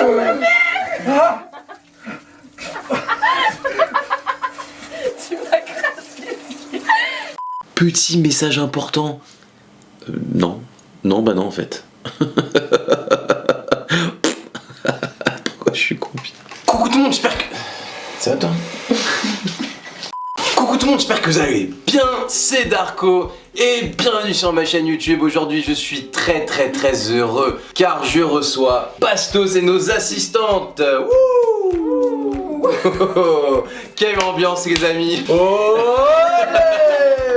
Tu m'as craché. Petit message important. Non. Non, bah non en fait. Pourquoi je suis con? Coucou tout le monde, j'espère que... Ça va toi? Coucou tout le monde, j'espère que vous allez bien, c'est Darko et bienvenue sur ma chaîne YouTube. Aujourd'hui je suis très heureux car je reçois Bastos et nos assistantes. Wouh. Quelle ambiance les amis.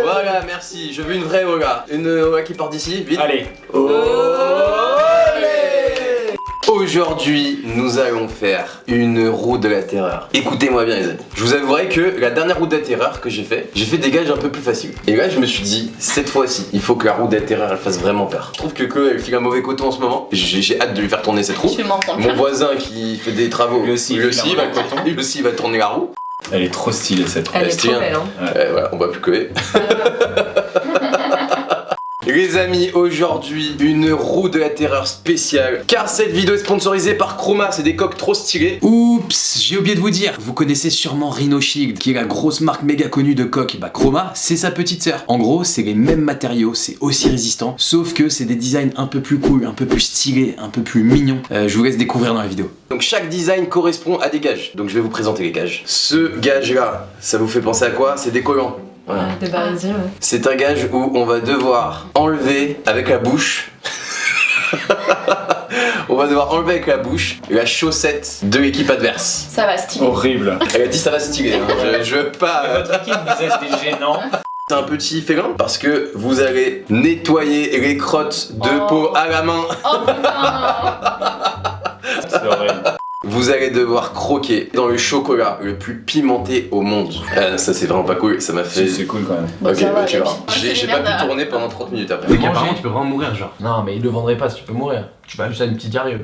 Voilà, merci, je veux une vraie Ola. Une Ola qui part d'ici, vite. Allez. Aujourd'hui, nous allons faire une roue de la terreur. Écoutez-moi bien les amis. Je vous avouerai que la dernière roue de la terreur que j'ai fait des gages un peu plus faciles. Et là, je me suis dit, cette fois-ci, il faut que la roue de la terreur elle fasse vraiment peur. Je trouve que Chloé elle file un mauvais coton en ce moment. J'ai hâte de lui faire tourner cette roue. Mon voisin qui fait des travaux, lui aussi il va tourner la roue. Elle est trop stylée cette roue. Elle est trop belle hein. Voilà, on voit plus Chloé. Les amis, aujourd'hui, une roue de la terreur spéciale. Car cette vidéo est sponsorisée par Chroma, c'est des coques trop stylées. Oups, j'ai oublié de vous dire, vous connaissez sûrement Rhino Shield, qui est la grosse marque méga connue de coques. Bah Chroma, c'est sa petite sœur. En gros, c'est les mêmes matériaux, c'est aussi résistant, sauf que c'est des designs un peu plus cool, un peu plus stylés, un peu plus mignons. Je vous laisse découvrir dans la vidéo. Donc chaque design correspond à des gages. Donc je vais vous présenter les gages. Ce gage là, ça vous fait penser à quoi? C'est des collants. Voilà. De Barésie, ouais. C'est un gage où on va devoir enlever avec la bouche. On va devoir enlever avec la bouche la chaussette de l'équipe adverse. Ça va stylé. Horrible. Elle a dit ça va stylé. Hein. Je veux pas. Votre équipe, vous êtes des gênants. C'est un petit félin parce que vous allez nettoyer les crottes de peau à la main. Oh putain. C'est horrible. Vous allez devoir croquer dans le chocolat le plus pimenté au monde. Ça c'est vraiment pas cool, ça m'a fait... C'est cool quand même. Bon, ok, ça va, tu et vois. puis- J'ai pas pu tourner pendant 30 minutes après. Oui, apparemment tu peux vraiment mourir, genre. Non, mais ils le vendraient pas si tu peux mourir. Tu vas juste à une petite diarrhée.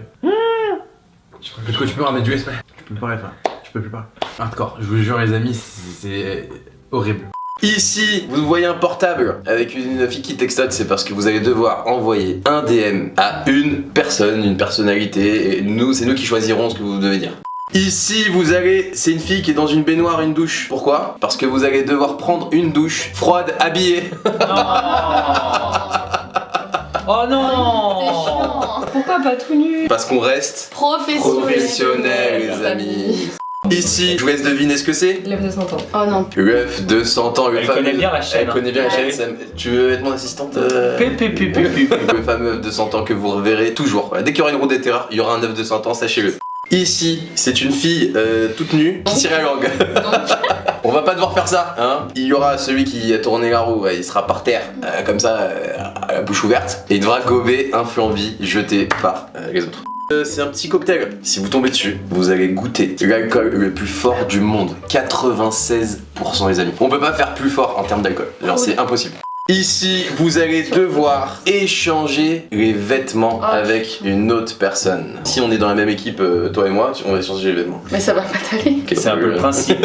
Parce que tu peux remettre du SP. Tu peux plus parler, enfin. Tu peux plus parler. Hardcore, je vous jure, les amis, c'est horrible. Ici, vous voyez un portable avec une fille qui textote, c'est parce que vous allez devoir envoyer un DM à une personne, une personnalité, et c'est nous qui choisirons ce que vous devez dire. Ici, c'est une fille qui est dans une baignoire, une douche. Pourquoi? Parce que vous allez devoir prendre une douche froide, habillée. Oh non. T'es chiant. Pourquoi pas tout nu? Parce qu'on reste Professionnel, les amis. Ici, je vous laisse deviner ce que c'est. L'œuf de 100 ans. Oh non. L'œuf de 100 ans, Elle connaît bien la chaîne. Elle connaît bien la Ouais. chaîne. Tu veux être mon assistante Pépépépépépe. Le fameux œuf de 100 ans que vous reverrez toujours. Voilà, dès qu'il y aura une roue des terreurs, il y aura un œuf de 100 ans, sachez-le. Ici, c'est une fille toute nue qui tire la langue. On va pas devoir faire ça, hein. Il y aura celui qui a tourné la roue, il sera par terre, comme ça, à la bouche ouverte. Et il devra gober un flambi jeté par les autres. C'est un petit cocktail. Si vous tombez dessus, vous allez goûter l'alcool le plus fort du monde. 96% les amis. On peut pas faire plus fort en termes d'alcool. Genre c'est impossible. Ici, vous allez devoir échanger les vêtements avec une autre personne. Si on est dans la même équipe, toi et moi, on va échanger les vêtements. Mais ça va pas t'aller. C'est un peu le principe.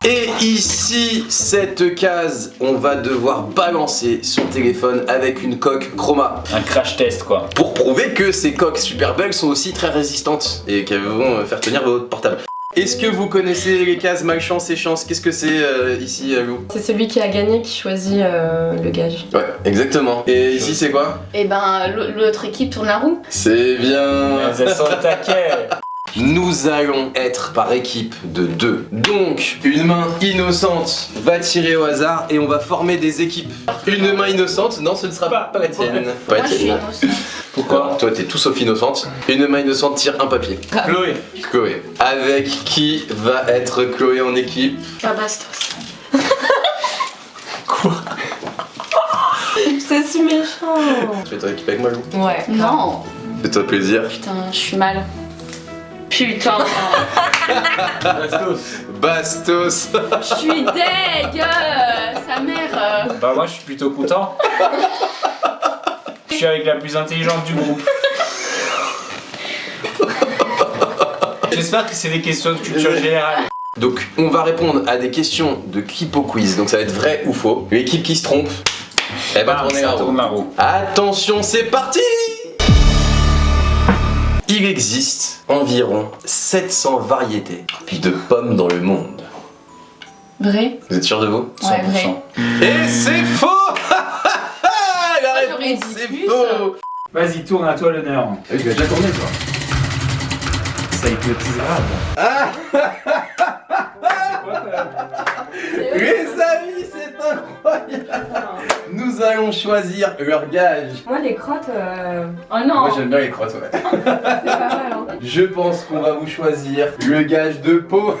Et ici, cette case, on va devoir balancer son téléphone avec une coque Chroma. Un crash test quoi. Pour prouver que ces coques super belles sont aussi très résistantes et qu'elles vont faire tenir votre portable. Est-ce que vous connaissez les cases malchance et chance? Qu'est-ce que c'est ici, Lou? C'est celui qui a gagné qui choisit le gage. Ouais, exactement. Et ici, c'est quoi? Et ben l'autre équipe tourne la roue. C'est bien. Elles sont au taquet. Nous allons être par équipe de 2. Donc, une main innocente va tirer au hasard et on va former des équipes. Une main innocente, non, ce ne sera pas la tienne. Pas la Moi je suis tienne. innocente. Pourquoi? Toi, t'es tout sauf innocente. Une main innocente tire un papier. Chloé. Chloé. Avec qui va être Chloé en équipe? Ah Bastos. Quoi? C'est si méchant. Tu fais ton équipe avec moi, Lou? Ouais. Non. Fais-toi plaisir. Putain, je suis mal. Putain. Bastos. Je suis deg. Sa mère. Bah moi je suis plutôt content. Je suis avec la plus intelligente du groupe. J'espère que c'est des questions de culture générale. Donc, on va répondre à des questions de Clipo Quiz. Donc, ça va être vrai ou faux. L'équipe qui se trompe, elle va tourner la roue. Tourne la roue. Attention, c'est parti! Il existe environ 700 variétés de pommes dans le monde. Vrai? Vous êtes sûr de vous? Ouais, vrai. Et c'est faux. La j'aurais réponse dit c'est plus. faux. Vas-y, tourne, à toi l'honneur. Tu l'as déjà tourné toi. Ça hypnotise grave. Les amis, c'est incroyable. Nous allons choisir leur gage. Moi, les crottes, Oh non! Moi j'aime bien les crottes, ouais. c'est pas mal. Hein. Je pense qu'on va vous choisir le gage de peau.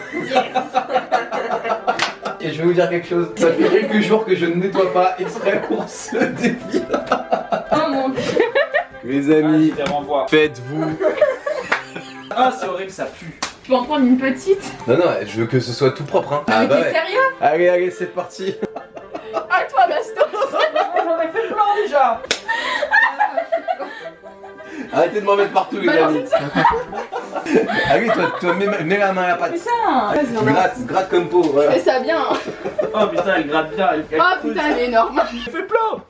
Et je vais vous dire quelque chose, ça fait quelques jours que je ne nettoie pas exprès pour ce défi. Oh mon dieu! Les amis, Je les renvoie. faites-vous. Ah, c'est horrible, ça pue. Tu peux en prendre une petite? Non, non, je veux que ce soit tout propre, hein. Mais t'es sérieux? Allez, allez, c'est parti. Ah, toi, Bastos! J'en ai fait plein déjà. Arrêtez de m'en mettre partout, les Bah, amis. Allez, toi mets la main à la pâte. Putain! Gratte comme peau, voilà. Fais ça bien! Oh putain, elle gratte bien. Oh putain, elle est énorme! fait plein.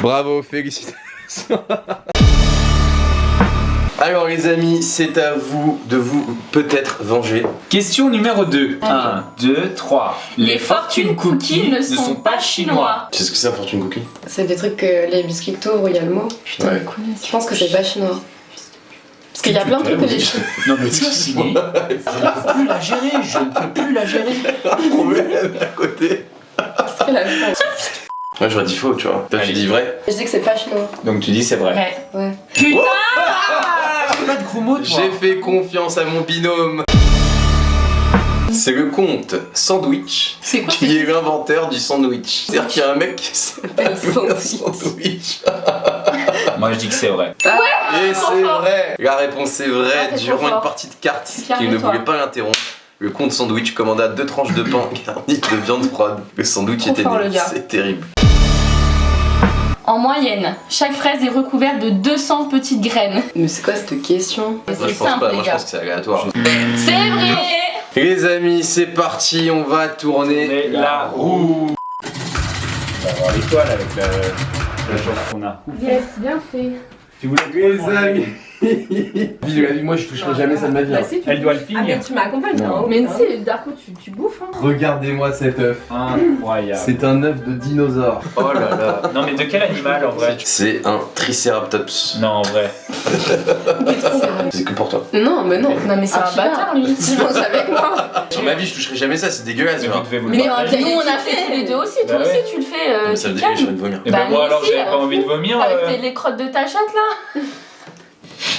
Bravo, félicitations. Alors les amis, c'est à vous de vous peut-être venger. Question numéro 2. Allez. 1, 2, 3. Les fortune cookies ne sont pas chinois. Tu sais ce que c'est un fortune cookie? C'est des trucs que les biscuits que t'ouvres où il y a le mot. Putain, Ouais. Je pense que c'est pas chinois. Parce qu'il y a plein de trucs que les Chinois. Non mais c'est signé. Je ne peux plus la gérer, je ne peux plus la gérer. Problème à côté. C'est la France. Moi j'aurais dit faux, tu vois. Toi tu Allez. dis vrai. Je dis que c'est pas chinois. Donc tu dis c'est vrai. Ouais. Ouais. Putain! J'ai pas de gros mots toi. J'ai fait confiance à mon binôme. C'est le comte Sandwich C'est quoi qui est l'inventeur du sandwich. C'est-à-dire qu'il y a un mec qui s'appelle Sandwich. Sandwich. Moi je dis que c'est vrai. Et c'est vrai. La réponse est vraie. Ah, t'es trop Durant une fort. partie de cartes Fier qu'il de ne toi. voulait pas l'interrompre, le comte Sandwich commanda 2 tranches de pain garnies de viande froide. Le sandwich Trop était fort, né. le gars. C'est terrible. En moyenne, chaque fraise est recouverte de 200 petites graines. Mais c'est quoi cette question? Mais Moi c'est je pense simple, pas. les Moi je gars. pense que c'est aléatoire. C'est vrai! Les amis, c'est parti. On va tourner Mais la roue. On va avoir l'étoile avec la jambe qu'on a. Yes, bien fait. Tu voulais Les amis. Vie de la vie, moi je toucherai jamais ça de ma vie. hein. si, Elle doit le Ah, mais finir. tu m'accompagnes, Non. hein. Mais si, Darko, tu bouffes, hein. Regardez-moi cet œuf. Incroyable. C'est un œuf de dinosaure. Oh là là. Non mais de quel animal en vrai? C'est un Triceratops. Non en vrai. C'est que pour toi. Non, mais non. Non, mais c'est un filard. bâtard, lui. Tu manges avec moi. Sur ma vie, je toucherai jamais ça, c'est dégueulasse. Mais genre. vous devez vous Mais le nous, partager. on a fait tous les deux aussi. Toi Bah aussi, ouais. tu le fais. Ça me Tu dégoûte, j'ai calmes. envie de vomir. Et bah Bah, moi nous alors aussi, j'avais pas envie de vomir. Avec les crottes de ta chatte, là.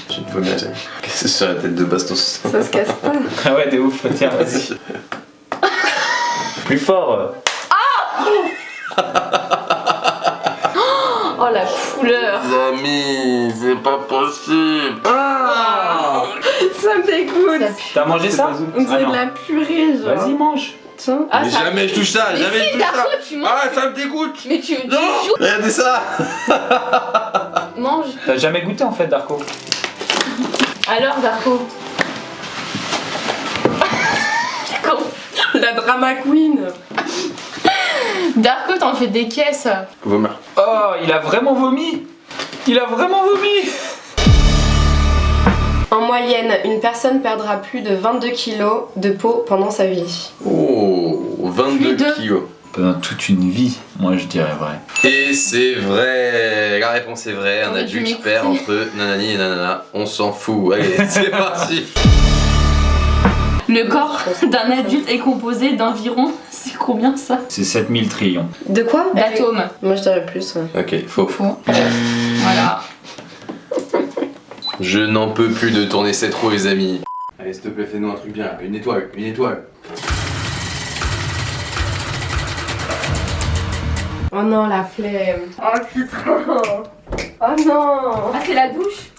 J'ai envie de vomir, les amis. Qu'est-ce que c'est sur la tête de Bastos? Ça se casse pas. Ah ouais t'es ouf, tiens vas-y. Plus fort. Oh, la couleur. Les amis, c'est pas possible. Ah Ça me dégoûte. Ça pue. T'as mangé ça? On dirait Ah non. de la purée, genre. Vas-y mange. Tiens. Ah, Mais ça- jamais je touche ça, Mais jamais si, je touche ça. Darko, tu manges. Ah, ça me dégoûte. Mais tu Non. joues. Regardez ça. Mange. T'as jamais goûté en fait Darko? Alors, Darko. Darko. La drama queen. Darko, t'en fais des caisses. Vomir. Oh il a vraiment vomi. Il a vraiment vomi. En moyenne, une personne perdra plus de 22 kilos de peau pendant sa vie. Oh, 22 Plus de- kilos. Pendant toute une vie, moi je dirais vrai. Et c'est vrai, la réponse est vraie, un J'aurais dû adulte m'écouter. perd entre nanani et nanana, on s'en fout, allez c'est parti. Le corps d'un adulte est composé d'environ. C'est combien ça? C'est 7000 trillions. De quoi? D'atomes. Moi je dirais plus, ouais. Ok, faux. Faux. Voilà. Je n'en peux plus de tourner cette roue les amis. Allez s'il te plaît fais-nous un truc bien, une étoile, une étoile. Oh non, la flemme. Oh putain. Oh non. Ah, c'est la douche?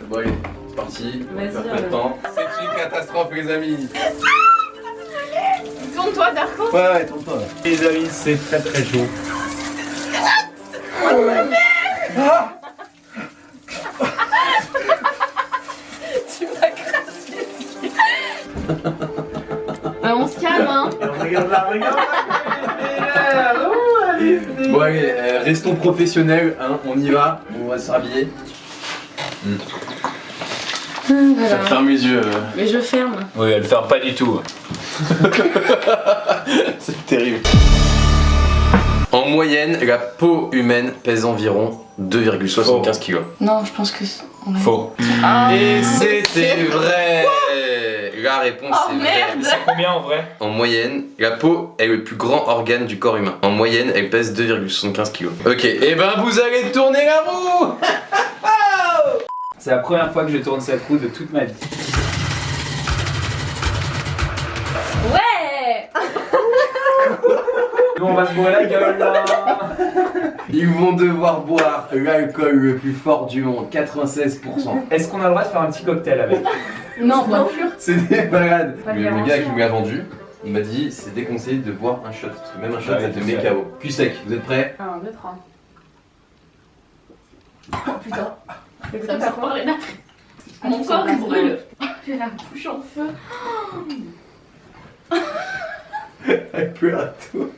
Bon allez, c'est parti, on va Vas-y, faire pas de allez. temps. C'est une catastrophe les amis. Tourne-toi, Darko. Ouais, tourne-toi. Les amis, c'est très très chaud. On se calme, hein. Regarde là, regarde là. Bon allez, restons professionnels, hein, on y va, on va se rhabiller. Voilà. Ferme les yeux. Mais je ferme. Oui, elle ferme pas du tout. C'est terrible. En moyenne, la peau humaine pèse environ 2,75 kg. Non, je pense que. Faux. Ah. Et c'était vrai. La réponse Oh, est vraie. merde. C'est combien en vrai? En moyenne, la peau est le plus grand organe du corps humain. En moyenne, elle pèse 2,75 kg. Ok, et ben vous allez tourner la roue. C'est la première fois que je tourne cette roue de toute ma vie. Ouais. Nous on va se bourrer la gueule là. Ils vont devoir boire l'alcool le plus fort du monde, 96%. Est-ce qu'on a le droit de faire un petit cocktail avec? Non, bien sûr. C'est des balades. Pas de Le garantie, gars qui hein. me l'a vendu, il m'a dit c'est déconseillé de boire un shot. Parce que même un shot, Ouais, ça te tout met ça. KO. Cul sec, vous êtes prêts? 1, 2, 3. Oh putain. C'est Ça que me ça sort prend. par les nappes. Mon corps il brûle. J'ai la bouche en feu. Elle pleure à tout.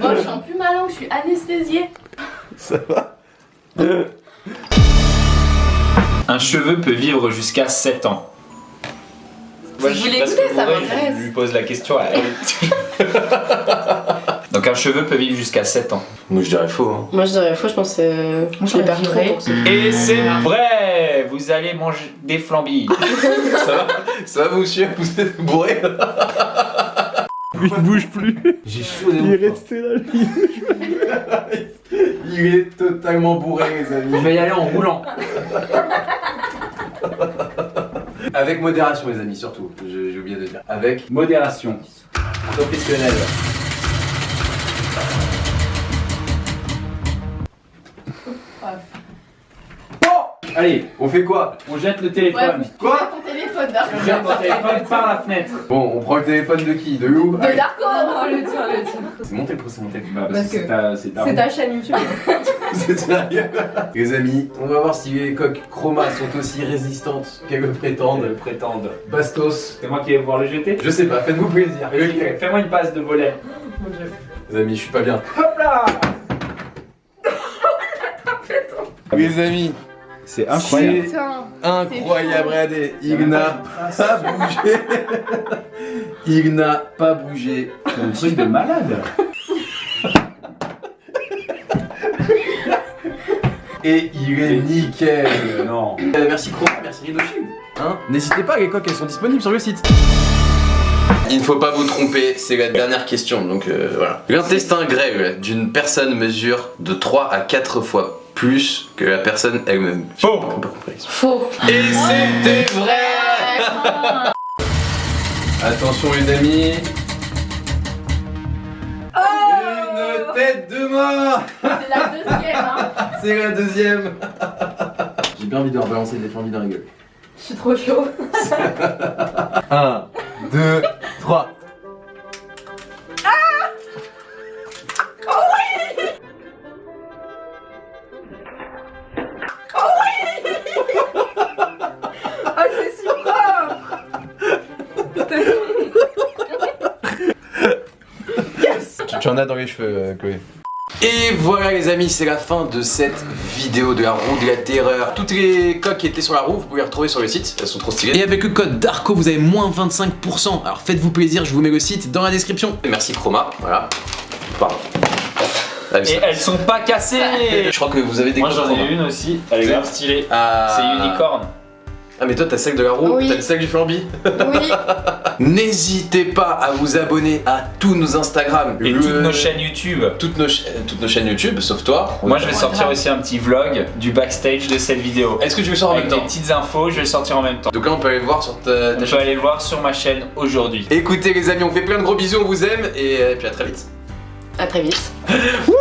Oh, je sens plus ma langue, je suis anesthésiée. Ça va? Un cheveu peut vivre jusqu'à 7 ans. Je voulais écouter, ça m'intéresse. Je lui pose la question à elle. Donc un cheveu peut vivre jusqu'à 7 ans. Moi je dirais faux. Hein. Moi je dirais faux, je pense que je l'ai perdu trop pour ça. Et c'est vrai. Vous allez manger des flambis. Ça va vous monsieur? Vous êtes bourré? Il bouge plus. J'ai chaud Il est resté là. Il est totalement bourré les amis. Je vais y aller en roulant. Avec modération les amis surtout, j'ai oublié de dire. Avec Modération. professionnel. Allez, On fait quoi? on jette le Ouais, téléphone. Quoi? ton téléphone là. On jette mon téléphone par la fenêtre. Bon, on prend le téléphone de qui? De Lou? De Allez. Darko. Non, le tien, le tien. C'est monté le pro, c'est monté. Bah, Parce c'est que ta C'est roue. ta chaîne YouTube. C'est sérieux? Les amis, on va voir si les coques Chroma sont aussi résistantes qu'elles le prétendent. Prétendent. Bastos. C'est moi qui vais pouvoir le jeter. Je sais pas, faites-vous plaisir. Fais-moi une passe de volet. Mon Dieu. Les amis, je suis pas bien. Hop là. Les amis, C'est incroyable. Putain. Incroyable, regardez, il n'a pas bougé. Il n'a pas bougé. C'est un truc de malade. Et il est nickel. Non. Merci Chroma, merci Ridoshield. Hein? N'hésitez pas, les coques, elles sont disponibles sur le site. Il ne faut pas vous tromper, c'est la dernière question, donc voilà. L'intestin grêle d'une personne mesure de 3 à 4 fois plus que la personne elle-même. Faux. Faux. Et c'était vrai. Attention les amis. Une tête de mort. C'est la deuxième, hein. C'est la deuxième. J'ai bien envie de leur balancer des flambis dans la gueule. Je suis trop chaud. 1, 2, 3. Ah, c'est si propre. Tu en as dans les cheveux, Chloé. Et voilà les amis, c'est la fin de cette vidéo de la roue de la terreur. Toutes les coques qui étaient sur la roue, vous pouvez les retrouver sur le site, elles sont trop stylées. Et avec le code DARKO, vous avez moins 25%. Alors faites-vous plaisir, je vous mets le site dans la description. Et merci Chroma, voilà. Pardon. Ah, Et elles sont pas cassées. je crois que vous avez des Moi coques j'en ai Chroma. une aussi. Elle est grave stylée. Ah. C'est unicorne. Ah mais toi t'as celle de la roue, Oui. t'as celle du flambi. Oui. N'hésitez pas à vous abonner à tous nos Instagram. Et toutes nos chaînes YouTube. Toutes nos chaînes YouTube, sauf toi. Moi je vais sortir aussi un petit vlog du backstage de cette vidéo. Est-ce que tu veux sortir en Avec même des temps? petites infos, je vais le sortir en même temps. Donc là on peut aller le voir sur ta On peut chaîne. aller le voir sur ma chaîne aujourd'hui. Écoutez les amis, on fait plein de gros bisous, on vous aime et puis à très vite. À très vite. Wouh